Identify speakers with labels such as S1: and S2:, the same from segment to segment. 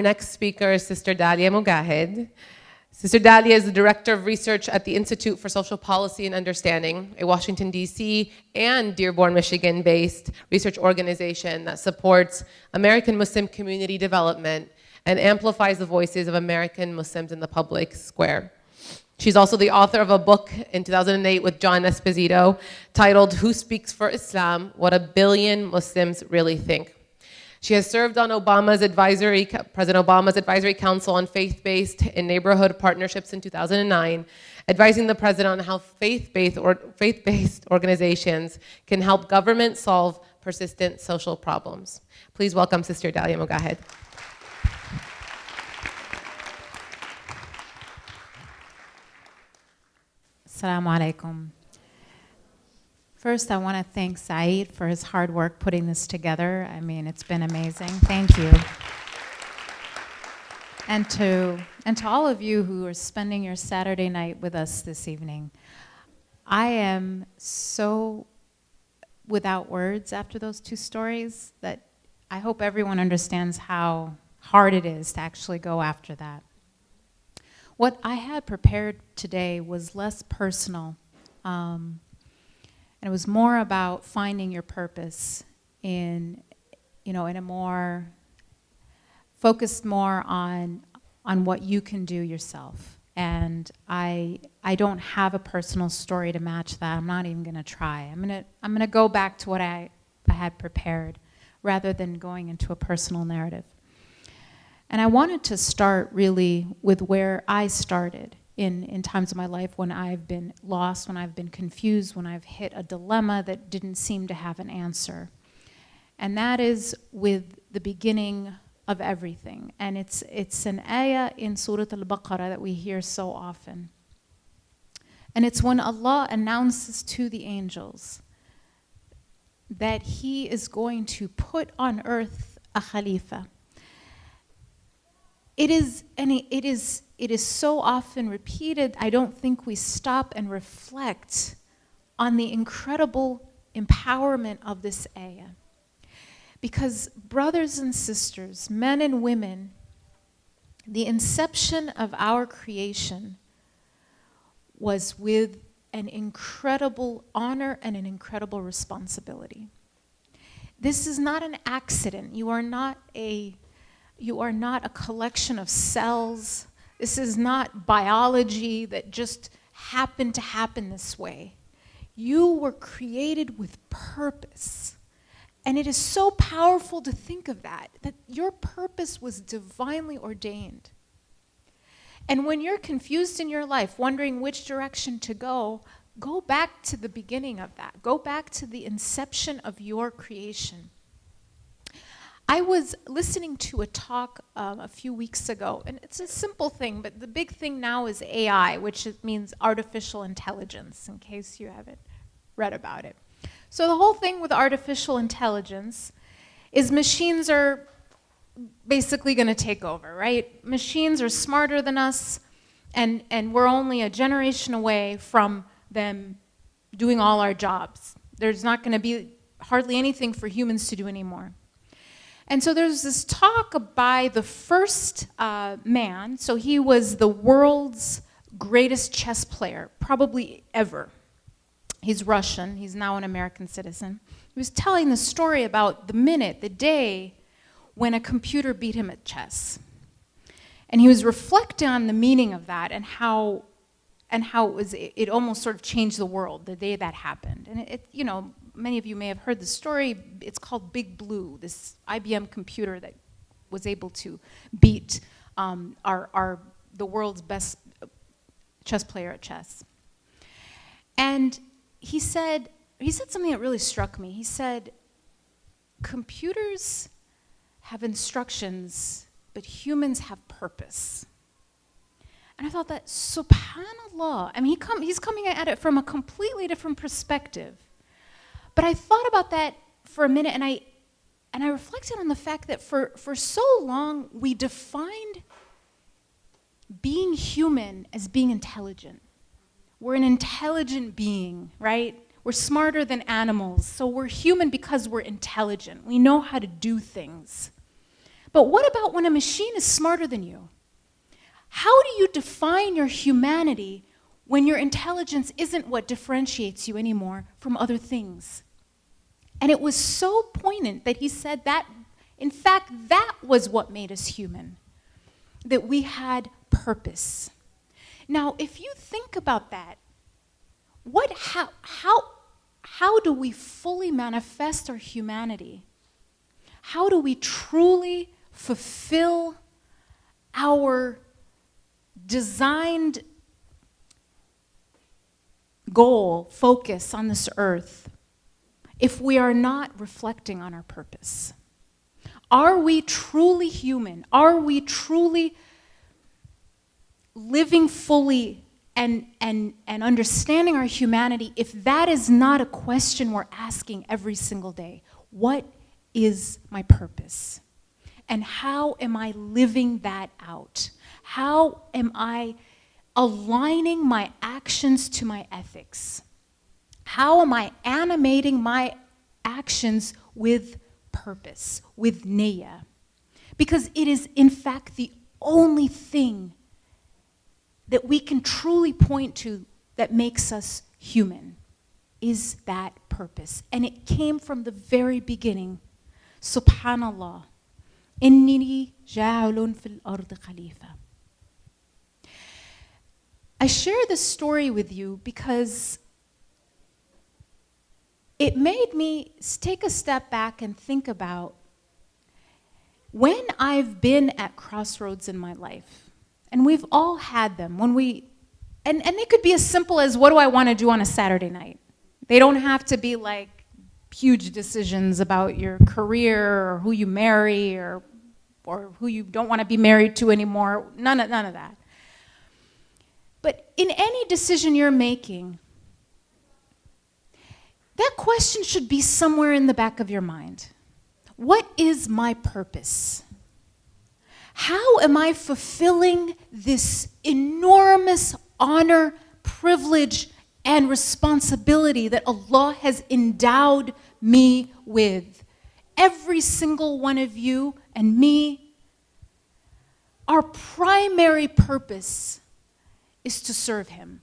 S1: Our next speaker is Sister Dalia Mogahed. Sister Dalia is the Director of Research at the Institute for Social Policy and Understanding, a Washington, D.C. and Dearborn, Michigan-based research organization that supports American Muslim community development and amplifies the voices of American Muslims in the public square. She's also the author of a book in 2008 with John Esposito titled Who Speaks for Islam? What a Billion Muslims Really Think. She has served on President Obama's Advisory Council on Faith-Based and Neighborhood Partnerships in 2009, advising the president on how faith-based organizations can help government solve persistent social problems. Please welcome Sister Dalia Mogahed.
S2: Assalamu alaikum. First, I want to thank Saeed for his hard work putting this together. I mean, it's been amazing. Thank you. And to all of you who are spending your Saturday night with us this evening, I am so without words after those two stories that I hope everyone understands how hard it is to actually go after that. What I had prepared today was less personal. And it was more about finding your purpose in a more, focused more on what you can do yourself. And I don't have a personal story to match that. I'm not even gonna try. I'm gonna go back to what I had prepared rather than going into a personal narrative. And I wanted to start really with where I started. In times of my life when I've been lost, when I've been confused, when I've hit a dilemma that didn't seem to have an answer. And that is with the beginning of everything. And it's an ayah in Surah Al-Baqarah that we hear so often. And it's when Allah announces to the angels that He is going to put on earth a Khalifa. It is so often repeated, I don't think we stop and reflect on the incredible empowerment of this ayah. Because brothers and sisters, men and women, the inception of our creation was with an incredible honor and an incredible responsibility. This is not an accident. You are not a collection of cells. This is not biology that just happened to happen this way. You were created with purpose. And it is so powerful to think of that your purpose was divinely ordained. And when you're confused in your life, wondering which direction to go back to the beginning of that. Go back to the inception of your creation. I was listening to a talk a few weeks ago, and it's a simple thing, but the big thing now is AI, which means artificial intelligence, in case you haven't read about it. So the whole thing with artificial intelligence is machines are basically going to take over, right? Machines are smarter than us, and we're only a generation away from them doing all our jobs. There's not going to be hardly anything for humans to do anymore. And so there's this talk by the first man. So he was the world's greatest chess player, probably ever. He's Russian. He's now an American citizen. He was telling the story about the day when a computer beat him at chess. And he was reflecting on the meaning of that and how it almost sort of changed the world the day that happened. And many of you may have heard the story. It's called Big Blue, this IBM computer that was able to beat the world's best chess player at chess. And he said something that really struck me. He said, computers have instructions, but humans have purpose. And I thought that, subhanAllah, I mean, he's coming at it from a completely different perspective. But I thought about that for a minute, and I reflected on the fact that for so long, we defined being human as being intelligent. We're an intelligent being, right? We're smarter than animals, so we're human because we're intelligent. We know how to do things. But what about when a machine is smarter than you? How do you define your humanity when your intelligence isn't what differentiates you anymore from other things? And it was so poignant that he said that, in fact, that was what made us human, that we had purpose. Now, if you think about that, how do we fully manifest our humanity? How do we truly fulfill our designed goal, focus on this earth, if we are not reflecting on our purpose? Are we truly human? Are we truly living fully and understanding our humanity if that is not a question we're asking every single day? What is my purpose? And how am I living that out? How am I aligning my actions to my ethics? How am I animating my actions with purpose, with niyyah? Because it is, in fact, the only thing that we can truly point to that makes us human, is that purpose. And it came from the very beginning. Subhanallah. Inni ja'alun fil ardi khalifa. I share this story with you because it made me take a step back and think about when I've been at crossroads in my life, and we've all had them, and they could be as simple as, what do I want to do on a Saturday night? They don't have to be like huge decisions about your career or who you marry or who you don't want to be married to anymore. None of that. But in any decision you're making, that question should be somewhere in the back of your mind. What is my purpose? How am I fulfilling this enormous honor, privilege, and responsibility that Allah has endowed me with? Every single one of you and me, our primary purpose is to serve Him.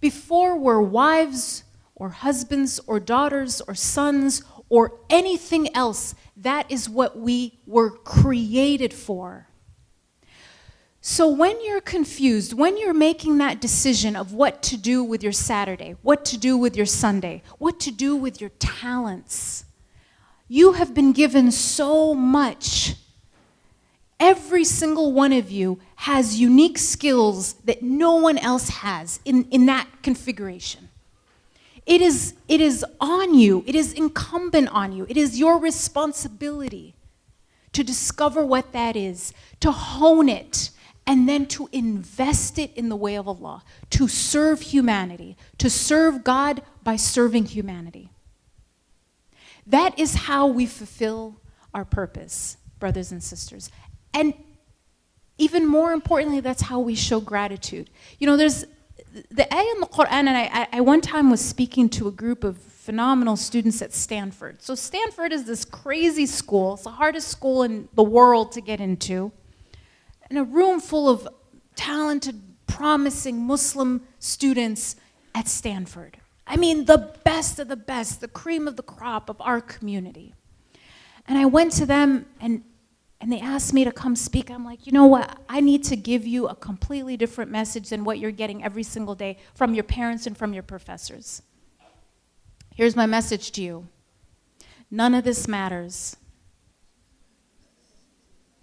S2: Before we're wives or husbands or daughters or sons or anything else, that is what we were created for. So when you're confused, when you're making that decision of what to do with your Saturday, what to do with your Sunday, what to do with your talents, you have been given so much. Every single one of you has unique skills that no one else has in that configuration. It is on you. It is incumbent on you. It is your responsibility to discover what that is, to hone it, and then to invest it in the way of Allah, to serve humanity, to serve God by serving humanity. That is how we fulfill our purpose, brothers and sisters. And even more importantly, that's how we show gratitude. You know, there's the ayah in the Quran, and I one time was speaking to a group of phenomenal students at Stanford. So Stanford is this crazy school. It's the hardest school in the world to get into. And a room full of talented, promising Muslim students at Stanford. I mean, the best of the best, the cream of the crop of our community. And I went to them, and they asked me to come speak. I'm like, you know what? I need to give you a completely different message than what you're getting every single day from your parents and from your professors. Here's my message to you. None of this matters.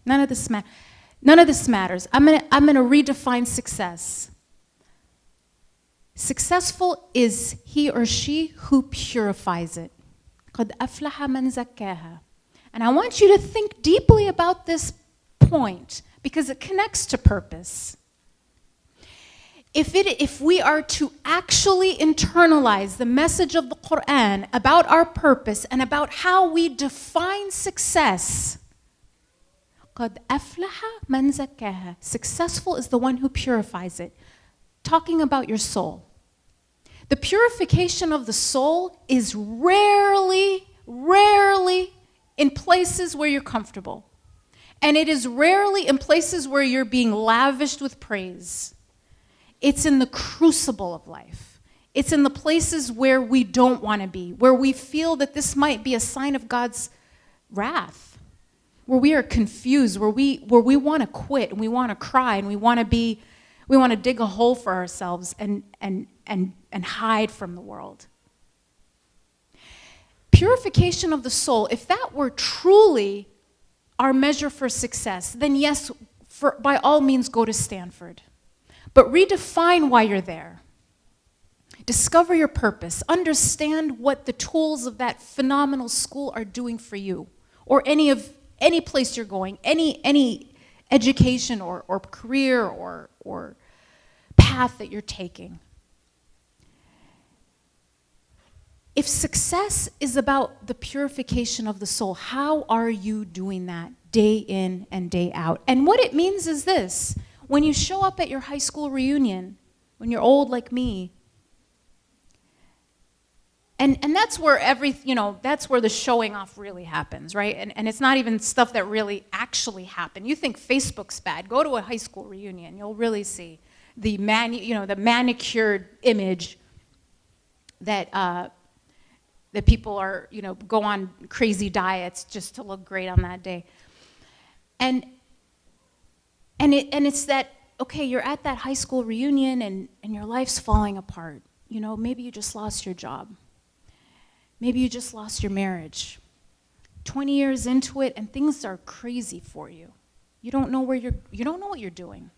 S2: None of this matters. I'm gonna redefine success. Successful is he or she who purifies it. قَدْ أَفْلَحَ مَنْ زَكَّاهَا. And I want you to think deeply about this point because it connects to purpose. If we are to actually internalize the message of the Quran about our purpose and about how we define success, قَدْ أَفْلَحَ مَنْ زَكَّاهَا. Successful is the one who purifies it. Talking about your soul. The purification of the soul is rarely in places where you're comfortable. And it is rarely in places where you're being lavished with praise. It's in the crucible of life. It's in the places where we don't want to be, where we feel that this might be a sign of God's wrath, where we are confused, where we want to quit and we want to cry and we want to dig a hole for ourselves and hide from the world. Purification of the soul, if that were truly our measure for success, then yes, by all means go to Stanford. But redefine why you're there. Discover your purpose. Understand what the tools of that phenomenal school are doing for you, or any place you're going, any education or career or path that you're taking. If success is about the purification of the soul, how are you doing that day in and day out? And what it means is this: when you show up at your high school reunion, when you're old like me, and that's where that's where the showing off really happens, right? And it's not even stuff that really actually happened. You think Facebook's bad? Go to a high school reunion. You'll really see the manicured image that people are, go on crazy diets just to look great on that day. And it's that, okay, you're at that high school reunion and your life's falling apart. Maybe you just lost your job. Maybe you just lost your marriage. 20 years into it and things are crazy for you. You don't know what you're doing.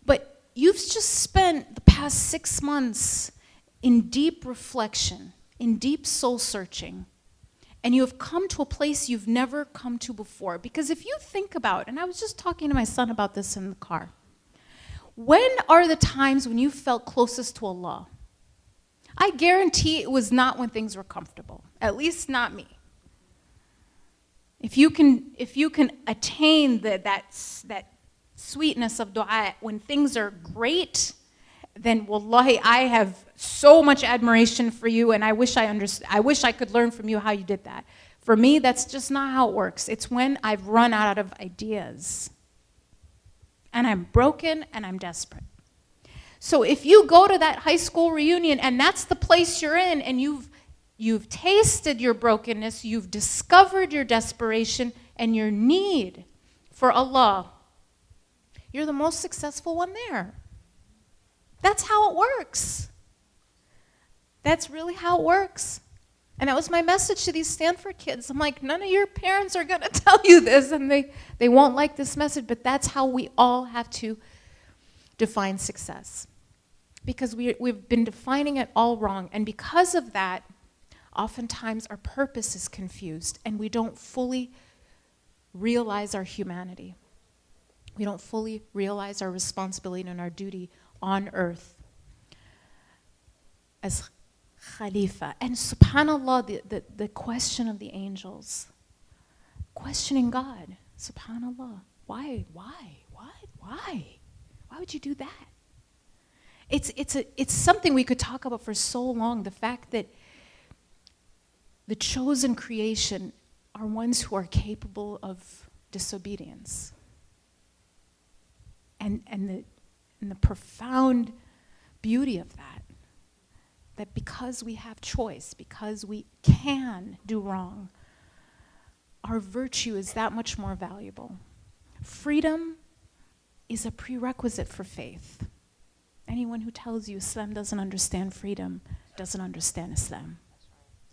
S2: But you've just spent the past 6 months in deep reflection, in deep soul searching, and you have come to a place you've never come to before. Because if you think about, and I was just talking to my son about this in the car, when are the times when you felt closest to Allah? I guarantee it was not when things were comfortable, at least not me. If you can attain that sweetness of dua when things are great, then wallahi, I have so much admiration for you, and I wish I could learn from you how you did that. For me, that's just not how it works. It's when I've run out of ideas, and I'm broken and I'm desperate. So if you go to that high school reunion and that's the place you're in, and you've tasted your brokenness, you've discovered your desperation and your need for Allah, you're the most successful one there. That's how it works. That's really how it works. And that was my message to these Stanford kids. I'm like, none of your parents are going to tell you this, and they won't like this message, but that's how we all have to define success. Because we've been defining it all wrong. And because of that, oftentimes our purpose is confused, and we don't fully realize our humanity. We don't fully realize our responsibility and our duty on earth as Khalifa. And subhanAllah, the question of the angels, questioning God, subhanAllah, why? Why would you do that? It's something we could talk about for so long, the fact that the chosen creation are ones who are capable of disobedience. And the profound beauty of that because we have choice, because we can do wrong, our virtue is that much more valuable. Freedom is a prerequisite for faith. Anyone who tells you Islam doesn't understand freedom doesn't understand Islam.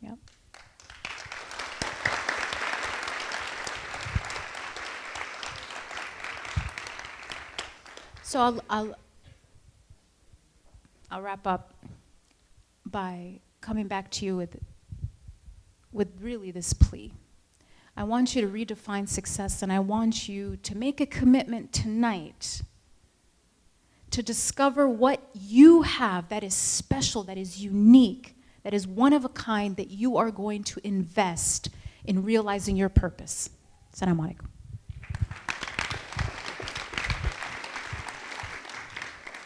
S2: Yep. So I'll wrap up by coming back to you with really this plea. I want you to redefine success, and I want you to make a commitment tonight to discover what you have that is special, that is unique, that is one of a kind, that you are going to invest in realizing your purpose. Assalamu alaikum.